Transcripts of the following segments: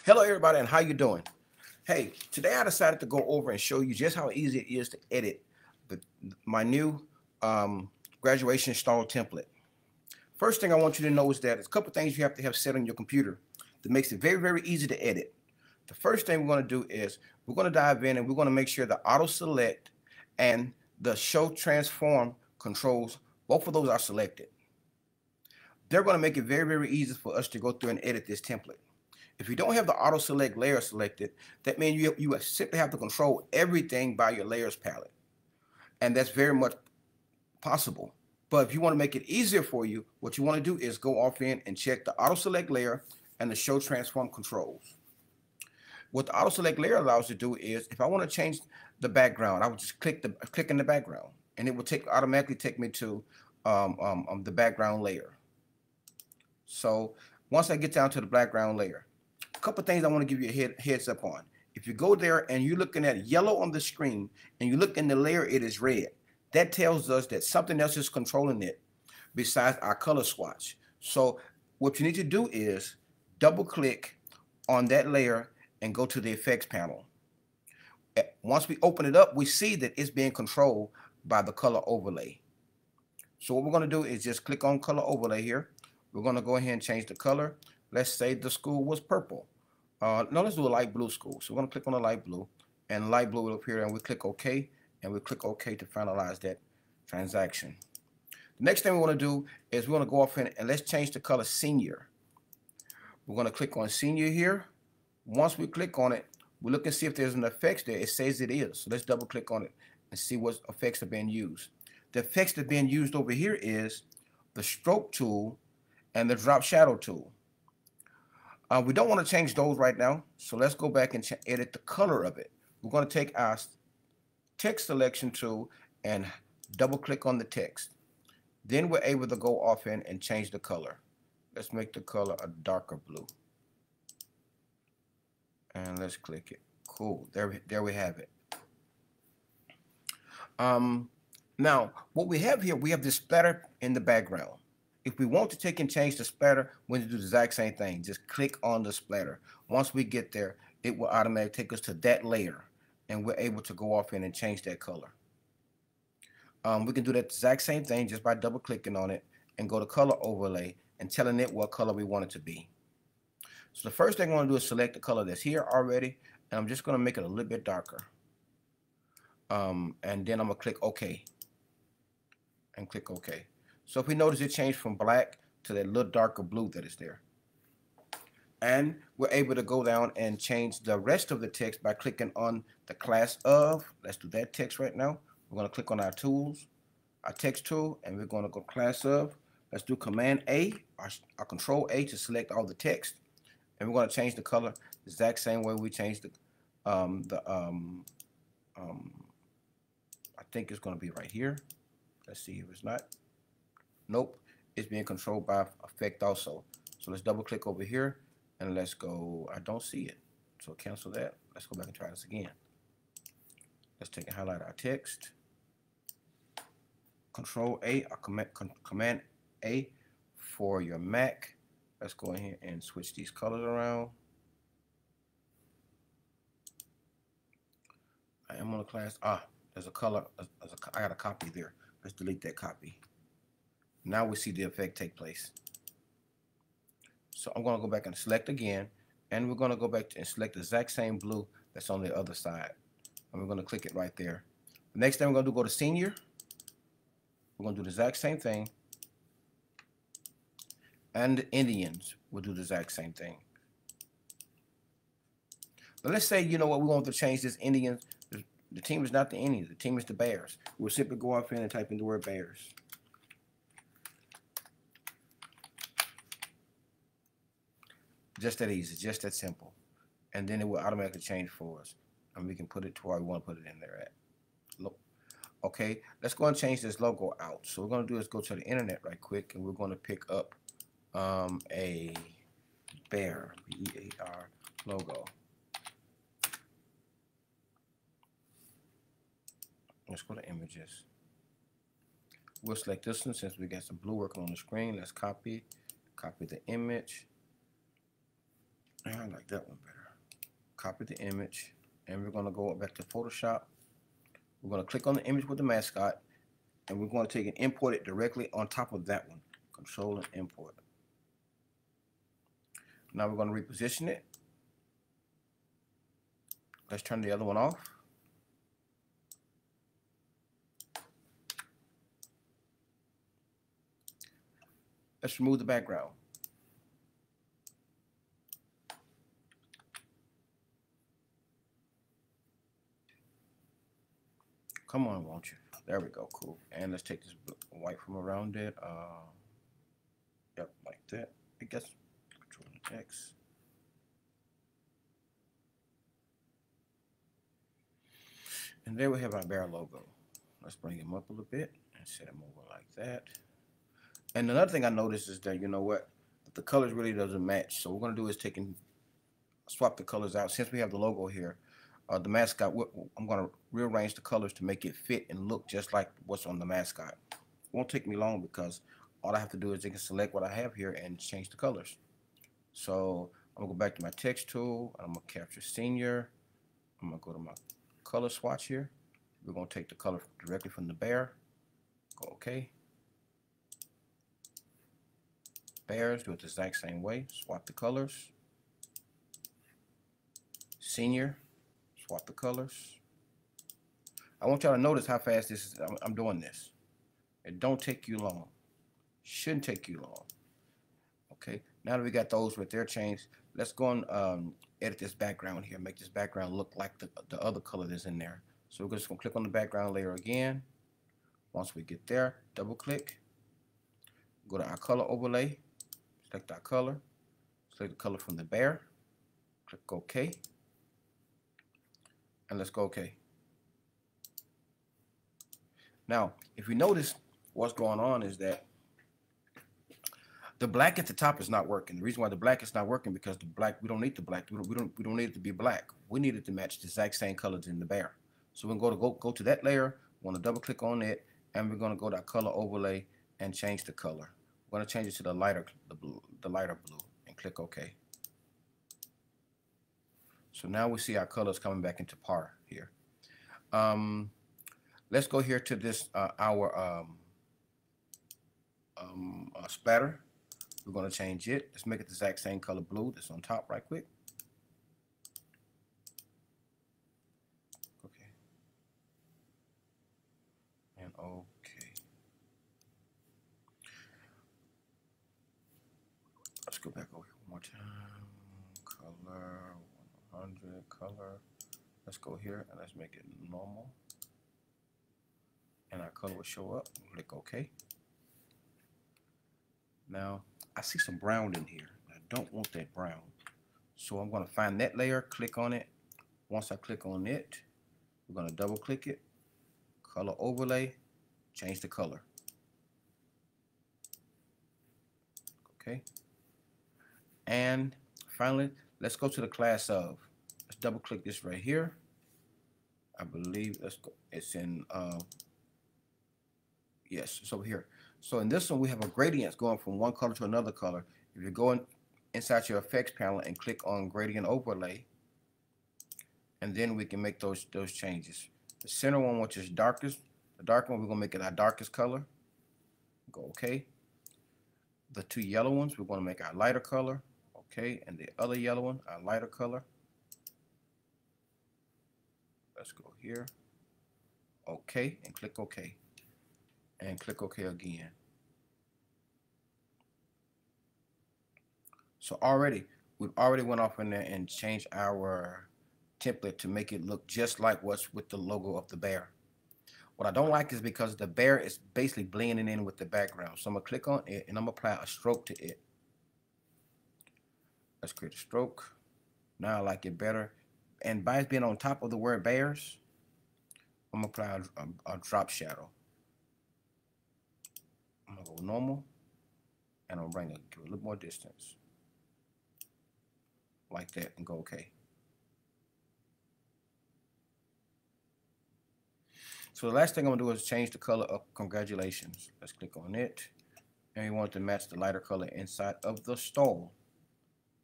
Hello everybody, and how you doing? Hey, today I decided to go over and show you just how easy it is to edit the, my new graduation style template. First thing I want you to know is that there's a couple things you have to have set on your computer that makes it very easy to edit. The first thing we're going to do is we're going to dive in and we're going to make sure the auto select and the show transform controls, both of those are selected. They're going to make it very easy for us to go through and edit this template. If you don't have the auto select layer selected, that means you simply have to control everything by your layers palette. And that's very much possible. But if you want to make it easier for you, what you want to do is go off in and check the auto select layer and the show transform controls. What the auto select layer allows you to do is, if I want to change the background, I would just click in the background, and it will automatically take me to the background layer. So once I get down to the background layer, a couple things I want to give you a heads up on. If you go there and you're looking at yellow on the screen and you look in the layer, it is red. That tells us that something else is controlling it besides our color swatch. So what you need to do is double click on that layer and go to the effects panel. Once we open it up, we see that it's being controlled by the color overlay. So what we're going to do is just click on color overlay here. We're going to go ahead and change the color. Let's say the school was purple. No, let's do a light blue school. So we're going to click on the light blue, and light blue will appear, and we click OK, and we click OK to finalize that transaction. The next thing we want to do is we want to go off in and let's change the color senior. We're going to click on senior here. Once we click on it, we look and see if there's an effects there. It says it is. So let's double click on it and see what effects are being used. The effects that are being used over here is the stroke tool and the drop shadow tool. We don't want to change those right now, so let's go back and edit the color of it. We're going to take our text selection tool and double click on the text. Then we're able to go off in and change the color. Let's make the color a darker blue. And let's click it. Cool. There we have it. Now, what we have here, we have this splatter in the background. If we want to take and change the splatter, we're going to do the exact same thing. Just click on the splatter. Once we get there, it will automatically take us to that layer, and we're able to go off in and change that color. We can do that exact same thing just by double clicking on it and go to color overlay and telling it what color we want it to be. So the first thing I want to do is select the color that's here already, and I'm just going to make it a little bit darker. And then I'm going to click OK. And click OK. So if we notice, it changed from black to that little darker blue that is there. And we're able to go down and change the rest of the text by clicking on the class of. Let's do that text right now. We're going to click on our tools, our text tool, and we're going to go class of. Let's do Command A, or Control A to select all the text. And we're going to change the color the exact same way we changed the, I think it's going to be right here. Let's see if it's not. Nope, it's being controlled by effect also. So let's double click over here and let's go. I don't see it, so cancel that. Let's go back and try this again. Let's take and highlight our text. Control A or Command A for your Mac. Let's go ahead and switch these colors around. I am on a class. There's a color. I got a copy there. Let's delete that copy. Now we see the effect take place. So I'm going to go back and select again, and we're going to go back and select the exact same blue that's on the other side. And we're going to click it right there. The next thing we're going to do, go to senior. We're going to do the exact same thing. And the Indians will do the exact same thing. But let's say, you know what, we want to change this Indians. The team is not the Indians. The team is the Bears. We'll simply go off in and type in the word Bears. Just that easy, just that simple. And then it will automatically change for us. And we can put it to where we want to put it in there at. Look. Okay, let's go and change this logo out. So what we're going to do is go to the internet right quick, and we're going to pick up a bear, B-E-A-R logo. Let's go to images. We'll select this one since we got some blue working on the screen. Let's copy the image. I like that one better. Copy the image, and we're going to go back to Photoshop. We're going to click on the image with the mascot, and we're going to take and import it directly on top of that one. Control and import. Now we're going to reposition it. Let's turn the other one off. Let's remove the background. Come on, won't you? There we go, cool. And let's take this white from around it. Yep, like that. I guess Control X. And there we have our bear logo. Let's bring him up a little bit and set him over like that. And another thing I noticed is that, you know what, the colors really doesn't match. So what we're going to do is swap the colors out. Since we have the logo here, the mascot, I'm going to rearrange the colors to make it fit and look just like what's on the mascot. It won't take me long because all I have to do is I can select what I have here and change the colors. So I'm going to go back to my text tool. I'm going to capture senior. I'm going to go to my color swatch here. We're going to take the color directly from the bear. Go OK. Bears, do it the exact same way. Swap the colors. Senior, swap the colors. I want y'all to notice how fast this is. I'm doing this. It don't take you long. Shouldn't take you long. Okay, now that we got those with their changed, let's go and edit this background here. Make this background look like the other color that's in there. So we're just going to click on the background layer again. Once we get there, double click. Go to our color overlay. Select our color. Select the color from the bear. Click OK. And let's go OK. Now, if you notice, what's going on is that the black at the top is not working. The reason why the black is not working because the black, we don't need the black. We don't need it to be black. We need it to match the exact same colors in the bear. So we're going to go to that layer. We're going to double click on it, and we're going to go to our color overlay and change the color. We're going to change it to the lighter blue, and click OK. So now we see our colors coming back into par here. Let's go here to this our splatter. We're going to change it. Let's make it the exact same color blue that's on top right quick. Okay. And okay. Let's go back over here one more time. Color 100 color. Let's go here and let's make it normal. And our color will show up. Click OK. Now, I see some brown in here. I don't want that brown. So I'm going to find that layer, click on it. Once I click on it, we're going to double click it, color overlay, change the color. Okay. And finally, let's go to the class of. Let's double click this right here. I believe it's in, yes, it's over here. So in this one, we have a gradient going from one color to another color. If you go inside your effects panel and click on gradient overlay, and then we can make those changes. The center one, which is darkest, the dark one, we're gonna make it our darkest color. Go OK. The two yellow ones, we're gonna make our lighter color. Okay, and the other yellow one, our lighter color. Let's go here. OK, and click OK. And click OK again. So we've already went off in there and changed our template to make it look just like what's with the logo of the bear. What I don't like is because the bear is basically blending in with the background. So I'm gonna click on it and I'm gonna apply a stroke to it. Let's create a stroke. Now I like it better. And by it being on top of the word bears, I'm gonna apply a drop shadow. I'm gonna go normal, and I'm gonna give it a little more distance, like that, and go OK. So the last thing I'm gonna do is change the color of congratulations. Let's click on it, and we want it to match the lighter color inside of the stole.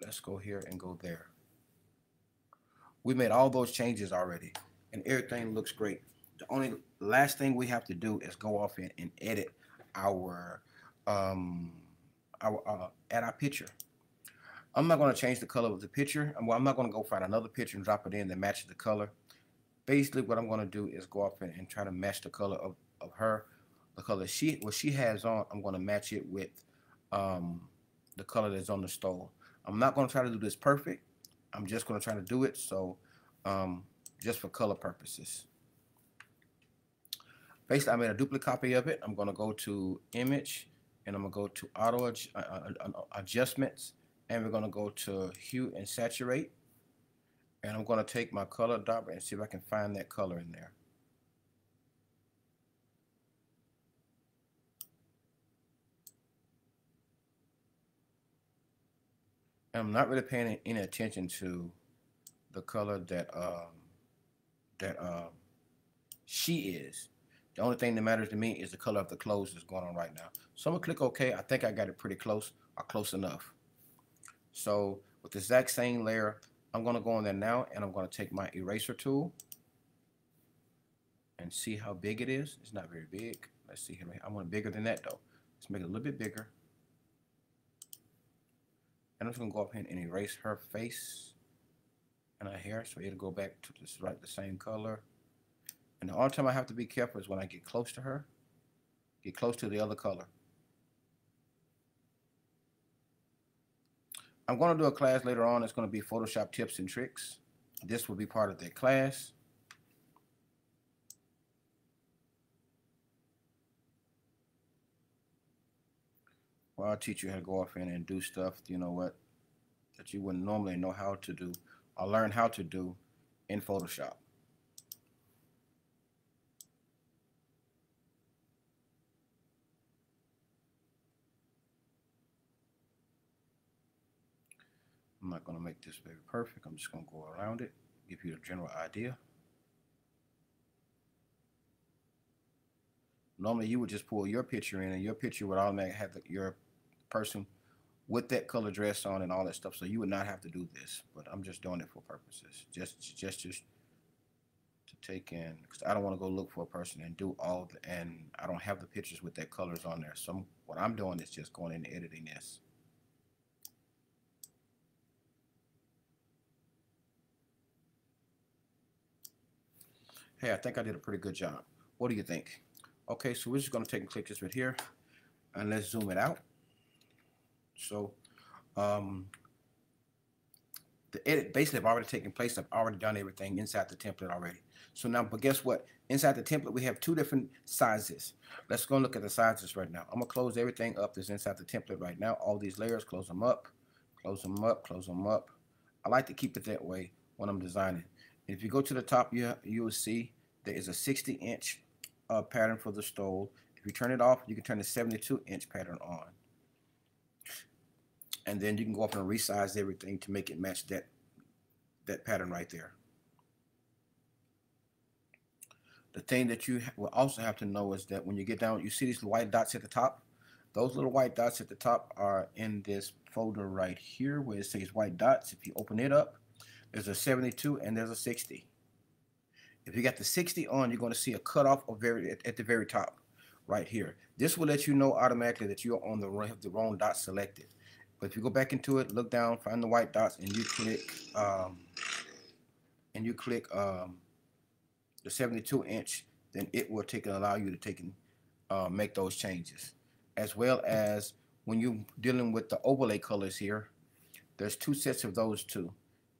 Let's go here and go there. We made all those changes already, and everything looks great. The only last thing we have to do is go off and edit our um add our picture. I'm not going to change the color of the picture. Well, I'm not going to go find another picture and drop it in that matches the color. Basically, what I'm going to do is go off and try to match the color of her, the color what she has on. I'm going to match it with the color that's on the stove. I'm not going to try to do this perfect. I'm just going to try to do it so just for color purposes. Basically, I made a duplicate copy of it. I'm going to go to image, and I'm going to go to auto adjustments, and we're going to go to hue and saturate, and I'm going to take my color dot and see if I can find that color in there. And I'm not really paying any attention to the color that she is. The only thing that matters to me is the color of the clothes that's going on right now. So I'm gonna click OK. I think I got it pretty close or close enough. So with the exact same layer, I'm gonna go on there now, and I'm gonna take my eraser tool and see how big it is. It's not very big. Let's see here. I want it bigger than that though. Let's make it a little bit bigger. And I'm just gonna go up here and erase her face and her hair, so it'll go back to this the same color. And the only time I have to be careful is when I get close to her, get close to the other color. I'm going to do a class later on. It's going to be Photoshop tips and tricks. This will be part of that class. Well, I'll teach you how to go off in and do stuff, you know what, that you wouldn't normally know how to do or learn how to do in Photoshop. I'm not going to make this very perfect. I'm just going to go around it, give you a general idea. Normally, you would just pull your picture in, and your picture would automatically have your person with that color dress on and all that stuff. So you would not have to do this, but I'm just doing it for purposes, just to take in, because I don't want to go look for a person and do all and I don't have the pictures with that colors on there. So what I'm doing is just going in and editing this. Hey, I think I did a pretty good job. What do you think? Okay, so we're just going to take and click this right here, and let's zoom it out. So the edit basically have already taken place. I've already done everything inside the template already. So now, but guess what? Inside the template, we have two different sizes. Let's go look at the sizes right now. I'm going to close everything up that's inside the template right now. All these layers, close them up, close them up, close them up. I like to keep it that way when I'm designing. And if you go to the top, you will see there is a 60-inch pattern for the stole. If you turn it off, you can turn the 72-inch pattern on. And then you can go up and resize everything to make it match that pattern right there. The thing that you will also have to know is that when you get down, you see these white dots at the top? Those little white dots at the top are in this folder right here where it says white dots. If you open it up, there's a 72 and there's a 60. If you got the 60 on, you're going to see a cutoff at the very top right here. This will let you know automatically that you're on the wrong dot selected. But if you go back into it, look down, find the white dots, and you click the 72-inch, then it will allow you to take and make those changes. As well as when you're dealing with the overlay colors here, there's two sets of those too.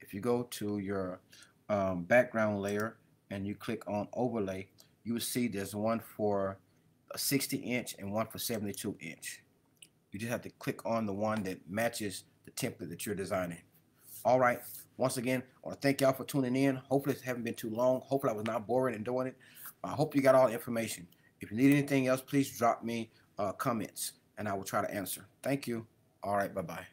If you go to your background layer and you click on overlay, you will see there's one for a 60-inch and one for 72-inch. You just have to click on the one that matches the template that you're designing. All right. Once again, I want to thank y'all for tuning in. Hopefully it hasn't been too long. Hopefully I was not boring in doing it. I hope you got all the information. If you need anything else, please drop me comments and I will try to answer. Thank you. All right. Bye-bye.